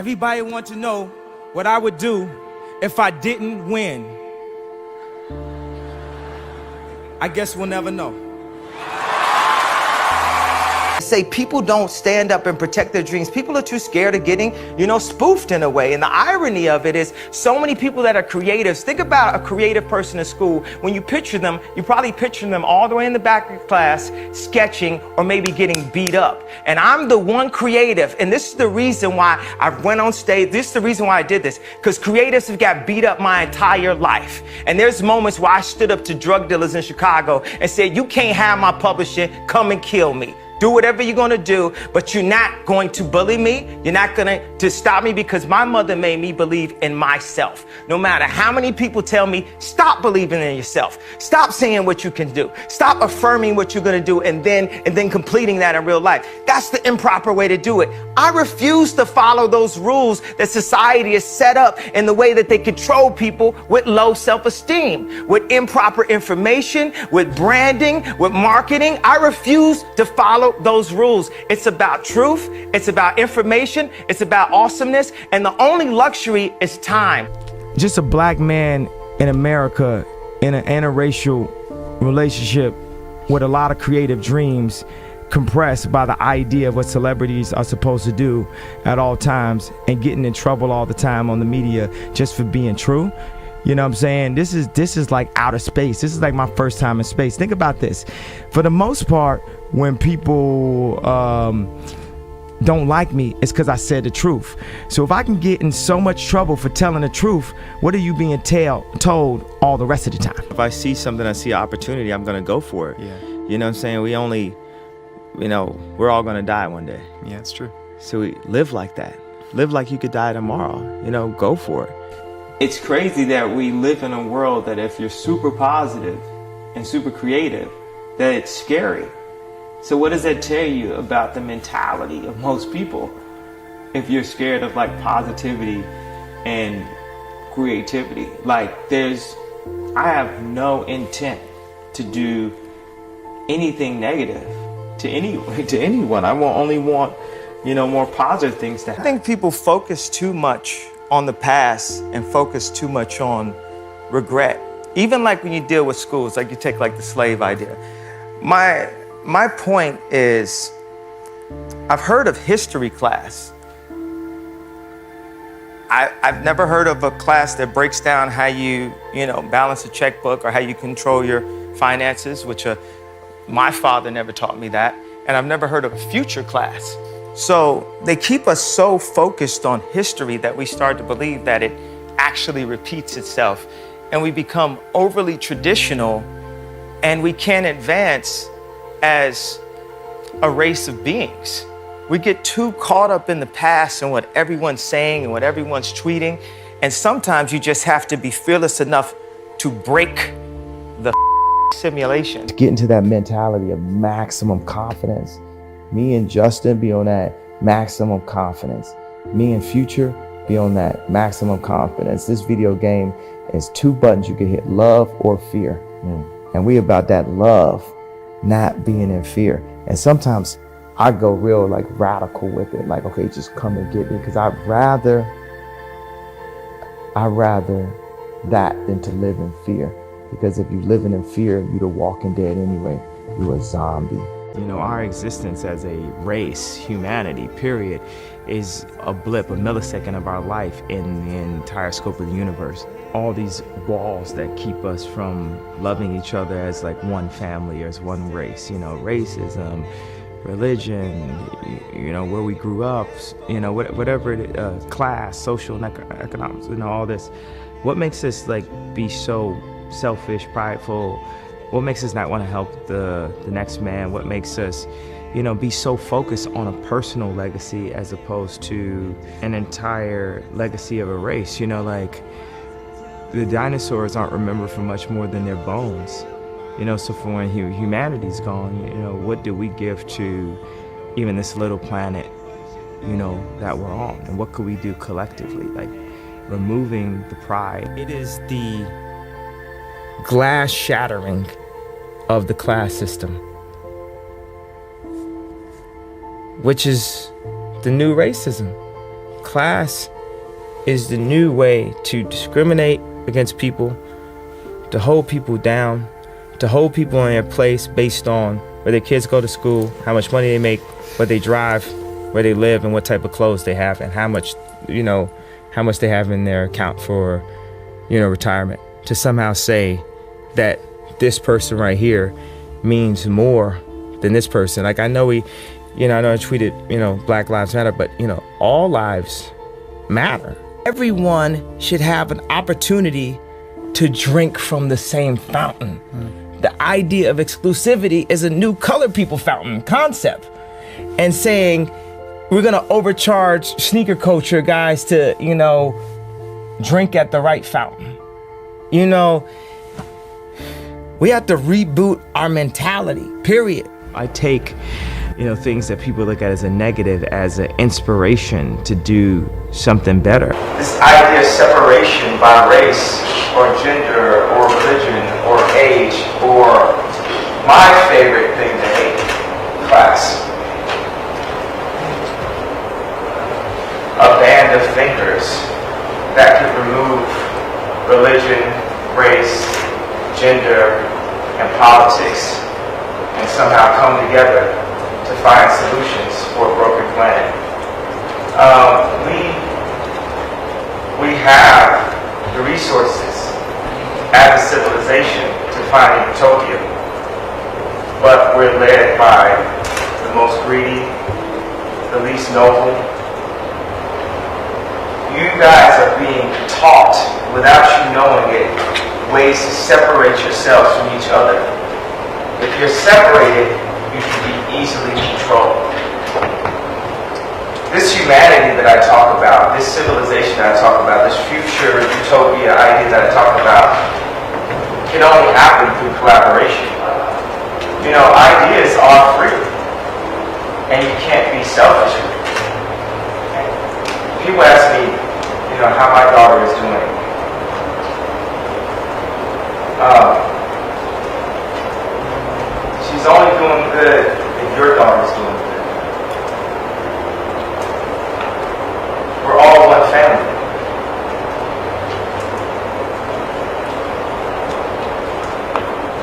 Everybody wants to know what I would do if I didn't win. I guess we'll never know. Say people don't stand up and protect their dreams. People are too scared of getting, spoofed in a way. And the irony of it is so many people that are creatives. Think about a creative person in school. When you picture them, you probably picture them all the way in the back of class, sketching or maybe getting beat up. And I'm the one creative. And this is the reason why I went on stage. This is the reason why I did this. Because creatives have got beat up my entire life. And there's moments where I stood up to drug dealers in Chicago and said, you can't have my publishing, come and kill me. Do whatever you're gonna do, but you're not going to bully me. You're not going to stop me, because my mother made me believe in myself. No matter how many people tell me, stop believing in yourself. Stop saying what you can do. Stop affirming what you're gonna do and then completing that in real life. That's the improper way to do it. I refuse to follow those rules that society has set up in the way that they control people with low self-esteem, with improper information, with branding, with marketing. I refuse to follow those rules. It's about truth. It's about information. It's about awesomeness. And the only luxury is time. Just a black man in America in an interracial relationship with a lot of creative dreams compressed by the idea of what celebrities are supposed to do at all times and getting in trouble all the time on the media just for being true. You know what I'm saying? This is like outer space. This is like my first time in space. Think about this. For the most part, when people don't like me, it's because I said the truth. So if I can get in so much trouble for telling the truth, what are you being told all the rest of the time? If I see something, I see an opportunity, I'm gonna go for it. Yeah. You know what I'm saying? We only, we're all gonna die one day. Yeah, it's true. So we live like that. Live like you could die tomorrow. Go for it. It's crazy that we live in a world that if you're super positive and super creative, that it's scary. So what does that tell you about the mentality of most people if you're scared of positivity and creativity? I have no intent to do anything negative to anyone. I only want, more positive things to happen. I think people focus too much on the past and focus too much on regret. Even when you deal with schools, you take the slave idea. My point is, I've heard of history class. I've never heard of a class that breaks down how you, balance a checkbook or how you control your finances, which my father never taught me that. And I've never heard of a future class. So they keep us so focused on history that we start to believe that it actually repeats itself. And we become overly traditional, and we can't advance as a race of beings. We get too caught up in the past and what everyone's saying and what everyone's tweeting. And sometimes you just have to be fearless enough to break the simulation. To get into that mentality of maximum confidence. Me and Justin be on that maximum confidence. Me and Future be on that maximum confidence. This video game is 2 buttons you can hit, love or fear. And we about that love, not being in fear. And sometimes I go real radical with it. Okay, just come and get me. Because I'd rather that than to live in fear. Because if you're living in fear, you're the walking dead anyway. You're a zombie. Our existence as a race, humanity, period, is a blip, a millisecond of our life in the entire scope of the universe. All these walls that keep us from loving each other as one family or as one race, racism, religion, where we grew up, whatever it, class, social and economics, all this. What makes us be so selfish, prideful? What makes us not want to help the next man? What makes us, be so focused on a personal legacy as opposed to an entire legacy of a race? The dinosaurs aren't remembered for much more than their bones. So for when humanity's gone, what do we give to even this little planet, that we're on? And what could we do collectively? Removing the pride. It is the glass shattering of the class system, which is the new racism. class is the new way to discriminate against people, to hold people down, to hold people in their place based on where their kids go to school, how much money they make, what they drive, where they live, and what type of clothes they have, and how much they have in their account for, retirement. To somehow say that this person right here means more than this person. Like, I know I tweeted, Black Lives Matter, but, all lives matter. Everyone should have an opportunity to drink from the same fountain. The idea of exclusivity is a new colored people fountain concept. And saying, we're gonna overcharge sneaker culture guys to, drink at the right fountain. We have to reboot our mentality, period. I take, things that people look at as a negative as an inspiration to do something better. This idea of separation by race or gender or religion or age, or my favorite thing to hate, class. A band of thinkers that could remove religion, race, gender, and politics and somehow come together to find solutions for a broken planet. We have the resources as a civilization to find a utopia, but we're led by the most greedy, the least noble. You guys are being taught, without you knowing it, ways to separate yourselves from each other. If you're separated, you can be easily controlled. This humanity that I talk about, this civilization that I talk about, this future utopia idea that I talk about, can only happen through collaboration. Ideas are free, and you can't be selfish with it. People ask me, how my daughter is doing. She's only doing good if your daughter's doing good. We're all one family.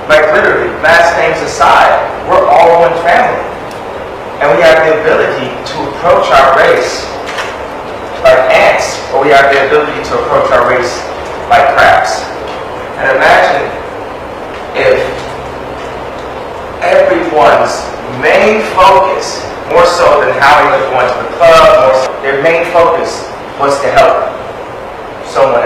Like literally, last names aside, we're all one family. And we have the ability to approach our race like ants, or we have the ability to approach our race like crabs. And imagine if everyone's main focus, more so than how they was going to the club, their main focus was to help someone